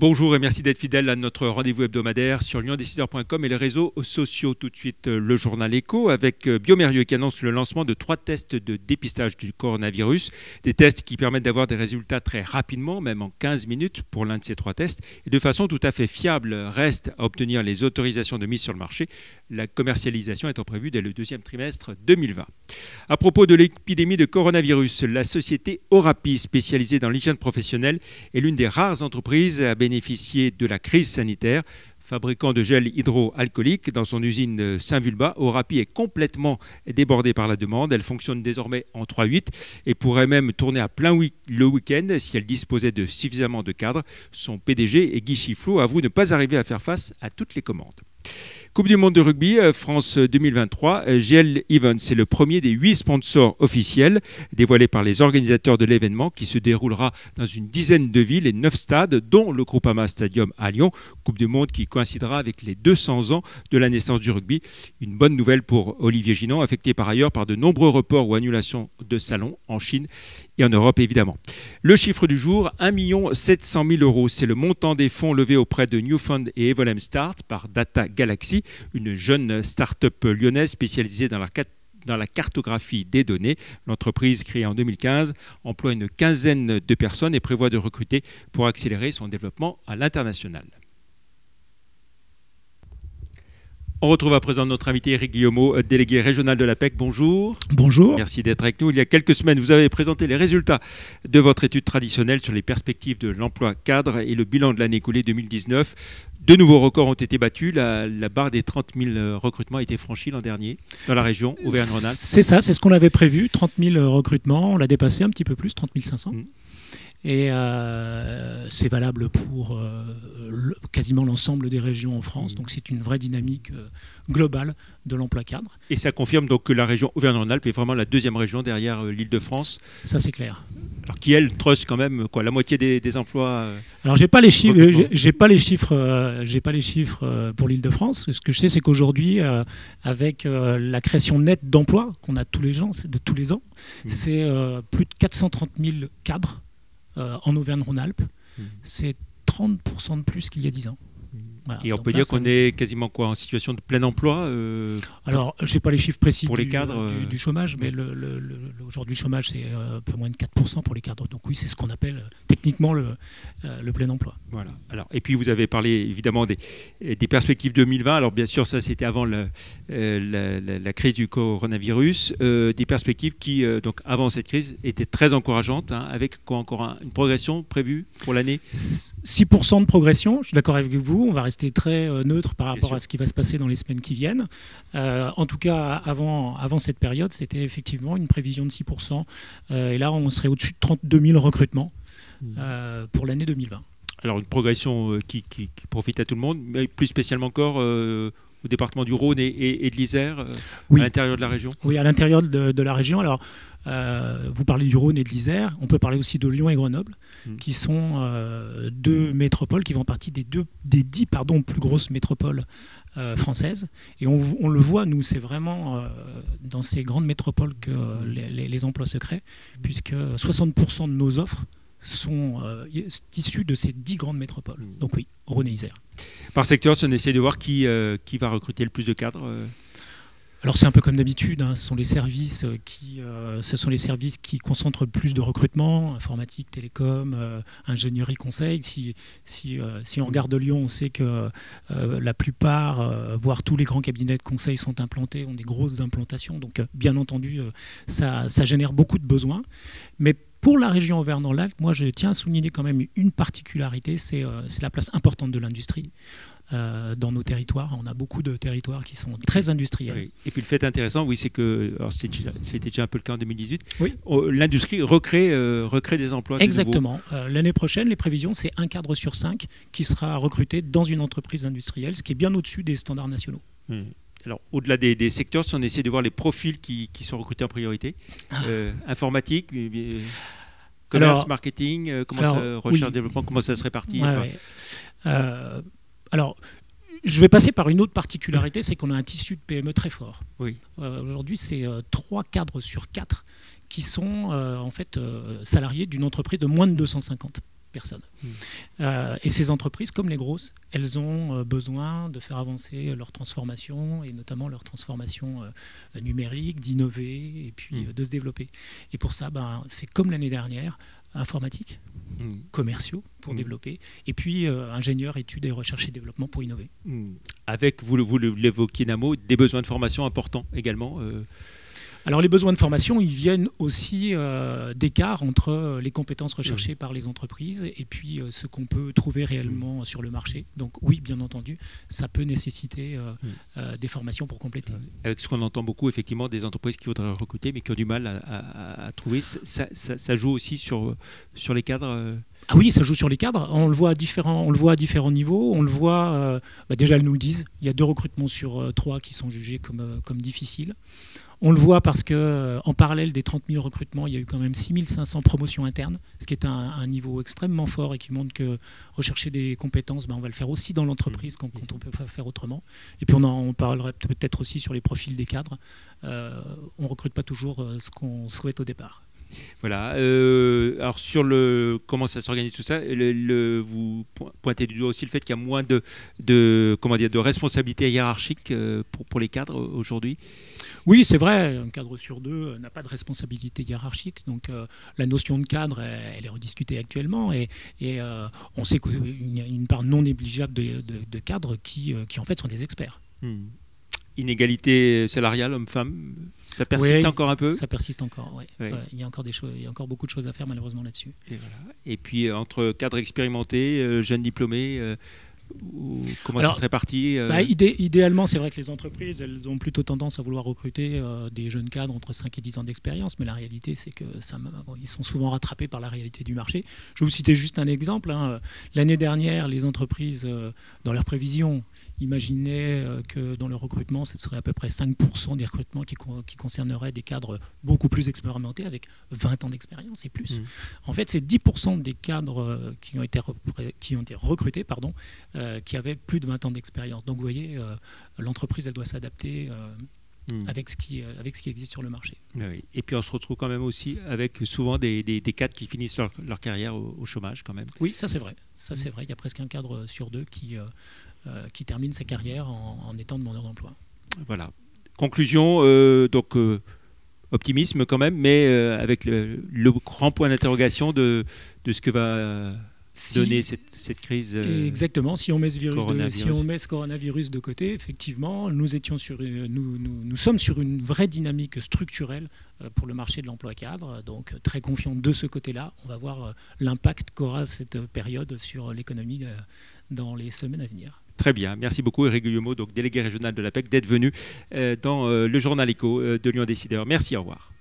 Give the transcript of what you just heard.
Bonjour et merci d'être fidèle à notre rendez-vous hebdomadaire sur lyondécideur.com et les réseaux sociaux. Tout de suite, le journal Écho avec bioMérieux qui annonce le lancement de 3 tests de dépistage du coronavirus. Des tests qui permettent d'avoir des résultats très rapidement, même en 15 minutes pour l'un de ces 3 tests. Et de façon tout à fait fiable, reste à obtenir les autorisations de mise sur le marché. La commercialisation étant prévue dès le 2e trimestre 2020. À propos de l'épidémie de coronavirus, la société Orapi, spécialisée dans l'hygiène professionnelle, est l'une des rares entreprises à bénéficier de la crise sanitaire. Fabricant de gel hydroalcoolique dans son usine Saint-Vulbas, Orapi est complètement débordée par la demande. Elle fonctionne désormais en 3/8 et pourrait même tourner à plein le week-end si elle disposait de suffisamment de cadres. Son PDG, Guy Chifflot, avoue ne pas arriver à faire face à toutes les commandes. Coupe du monde de rugby, France 2023, GL Events est le premier des 8 sponsors officiels dévoilés par les organisateurs de l'événement qui se déroulera dans une dizaine de villes et 9 stades, dont le Groupama Stadium à Lyon. Coupe du monde qui coïncidera avec les 200 ans de la naissance du rugby. Une bonne nouvelle pour Olivier Ginon, affecté par ailleurs par de nombreux reports ou annulations de salons en Chine et en Europe évidemment. Le chiffre du jour, 1 700 000 €. C'est le montant des fonds levés auprès de Newfund et Evolem Start par Data Galaxy, une jeune start-up lyonnaise spécialisée dans la cartographie des données. L'entreprise, créée en 2015, emploie une quinzaine de personnes et prévoit de recruter pour accélérer son développement à l'international. On retrouve à présent notre invité Éric Guillemot, délégué régional de l'APEC. Bonjour. Bonjour. Merci d'être avec nous. Il y a quelques semaines, vous avez présenté les résultats de votre étude traditionnelle sur les perspectives de l'emploi cadre et le bilan de l'année écoulée 2019. De nouveaux records ont été battus. La barre des 30 000 recrutements a été franchie l'an dernier dans la région Auvergne-Rhône-Alpes. C'est ça, c'est ce qu'on avait prévu, 30 000 recrutements. On l'a dépassé un petit peu plus, 30 500. Et c'est valable pour quasiment l'ensemble des régions en France. Donc c'est une vraie dynamique globale de l'emploi cadre. Et ça confirme donc que la région Auvergne-Rhône-Alpes est vraiment la 2e région derrière l'Île-de-France. Ça c'est clair. Alors qui elle trust quand même quoi, la moitié des emplois. Alors j'ai pas les chiffres, j'ai pas les chiffres pour l'Île-de-France. Ce que je sais, c'est qu'aujourd'hui, avec la création nette d'emplois qu'on a tous les ans, c'est plus de 430 000 cadres. En Auvergne-Rhône-Alpes, c'est 30% de plus qu'il y a 10 ans. Voilà. Et on peut dire qu'on est quasiment en situation de plein emploi Alors, je n'ai pas les chiffres précis pour les cadres, du chômage, mais aujourd'hui, le chômage, c'est un peu moins de 4% pour les cadres. Donc oui, c'est ce qu'on appelle techniquement le plein emploi. Voilà. Alors, et puis, vous avez parlé évidemment des perspectives 2020. Alors, bien sûr, ça, c'était avant la crise du coronavirus. Des perspectives qui, donc, avant cette crise, étaient très encourageantes, hein, avec quoi encore une progression prévue pour l'année 6% de progression, je suis d'accord avec vous. On va rester très neutre par rapport à ce qui va se passer dans les semaines qui viennent. En tout cas, avant cette période, c'était effectivement une prévision de 6%. Et là, on serait au-dessus de 32 000 recrutements pour l'année 2020. Alors, une progression qui profite à tout le monde, mais plus spécialement encore au département du Rhône et de l'Isère, oui. À l'intérieur de la région. Oui, à l'intérieur de la région. Alors, vous parlez du Rhône et de l'Isère. On peut parler aussi de Lyon et Grenoble, qui sont 2 métropoles qui font partie des 10 plus grosses métropoles françaises. Et on le voit, nous, c'est vraiment dans ces grandes métropoles que les emplois se créent, puisque 60% de nos offres sont issus de ces 10 grandes métropoles. Donc oui, Rhône et Isère. Par secteur, si on essaie de voir qui va recruter le plus de cadres Alors c'est un peu comme d'habitude, hein. Ce sont les services qui concentrent le plus de recrutement, informatique, télécom, ingénierie, conseil. Si on regarde Lyon, on sait que la plupart, voire tous les grands cabinets de conseil sont implantés, ont des grosses implantations. Donc bien entendu, ça génère beaucoup de besoins. Mais pour la région Auvergne-Rhône-Alpes, moi je tiens à souligner quand même une particularité, c'est la place importante de l'industrie. Dans nos territoires, on a beaucoup de territoires qui sont très industriels. Oui. Et puis le fait intéressant, oui, c'est que c'était déjà un peu le cas en 2018. Oui. L'industrie recrée des emplois. Exactement. L'année prochaine, les prévisions, c'est 1 cadre sur 5 qui sera recruté dans une entreprise industrielle, ce qui est bien au-dessus des standards nationaux. Alors, au-delà des secteurs, si on essaie de voir les profils qui sont recrutés en priorité, informatique, commerce, marketing, recherche, développement, comment ça se répartit Alors, je vais passer par une autre particularité, c'est qu'on a un tissu de PME très fort. Oui. Aujourd'hui, c'est 3 cadres sur 4 qui sont salariés d'une entreprise de moins de 250. personne. Et ces entreprises, comme les grosses, elles ont besoin de faire avancer leur transformation, et notamment leur transformation numérique, d'innover et puis de se développer. Et pour ça, c'est comme l'année dernière, informatique, commerciaux pour développer, et puis ingénieurs, études et recherche et développement pour innover. Avec, vous l'évoquiez d'un mot, des besoins de formation importants également. Alors les besoins de formation, ils viennent aussi d'écart entre les compétences recherchées par les entreprises et puis ce qu'on peut trouver réellement sur le marché. Donc oui, bien entendu, ça peut nécessiter des formations pour compléter. Avec ce qu'on entend beaucoup, effectivement, des entreprises qui voudraient recruter mais qui ont du mal à trouver, ça joue aussi sur les cadres. Ah oui, ça joue sur les cadres. On le voit à différents niveaux. On le voit, déjà elles nous le disent, il y a 2 recrutements sur 3 qui sont jugés comme difficiles. On le voit parce qu'en parallèle des 30 000 recrutements, il y a eu quand même 6 500 promotions internes, ce qui est un niveau extrêmement fort et qui montre que rechercher des compétences, on va le faire aussi dans l'entreprise quand on ne peut pas faire autrement. Et puis on parlerait peut-être aussi sur les profils des cadres. On ne recrute pas toujours ce qu'on souhaite au départ. Voilà. Alors sur comment ça s'organise tout ça, vous pointez du doigt aussi le fait qu'il y a moins de responsabilités hiérarchiques pour les cadres aujourd'hui. Oui, c'est vrai, un cadre sur 2 n'a pas de responsabilité hiérarchique, donc la notion de cadre, elle est rediscutée actuellement, et on sait qu'il y a une part non négligeable de cadres qui en fait sont des experts. Inégalité salariale homme-femme, ça persiste encore un peu? Ça persiste encore, oui. Ouais. Il y a encore beaucoup de choses à faire malheureusement là-dessus. Et puis entre cadres expérimentés, jeunes diplômés, comment ça se répartit idéalement, c'est vrai que les entreprises, elles ont plutôt tendance à vouloir recruter des jeunes cadres entre 5 et 10 ans d'expérience, mais la réalité, c'est que ils sont souvent rattrapés par la réalité du marché. Je vais vous citer juste un exemple. L'année dernière, les entreprises, dans leurs prévisions, imaginaient que dans le recrutement, ce serait à peu près 5% des recrutements qui concerneraient des cadres beaucoup plus expérimentés, avec 20 ans d'expérience et plus. En fait, c'est 10% des cadres qui ont été recrutés, qui avaient plus de 20 ans d'expérience. Donc vous voyez, l'entreprise, elle doit s'adapter avec ce qui existe sur le marché. Oui. Et puis on se retrouve quand même aussi avec souvent des cadres qui finissent leur carrière au chômage quand même. Oui, ça c'est vrai. Il y a presque un cadre sur 2 qui termine sa carrière en étant demandeur d'emploi. Voilà. Conclusion, optimisme quand même, mais avec le grand point d'interrogation de ce que va donner cette crise. Exactement. Si on met ce coronavirus de côté, effectivement, nous sommes sur une vraie dynamique structurelle pour le marché de l'emploi cadre. Donc très confiant de ce côté-là. On va voir l'impact qu'aura cette période sur l'économie dans les semaines à venir. Très bien, merci beaucoup Éric Guillemot, donc délégué régional de l'APEC, d'être venu dans le journal Écho de Lyon Décideur. Merci, au revoir.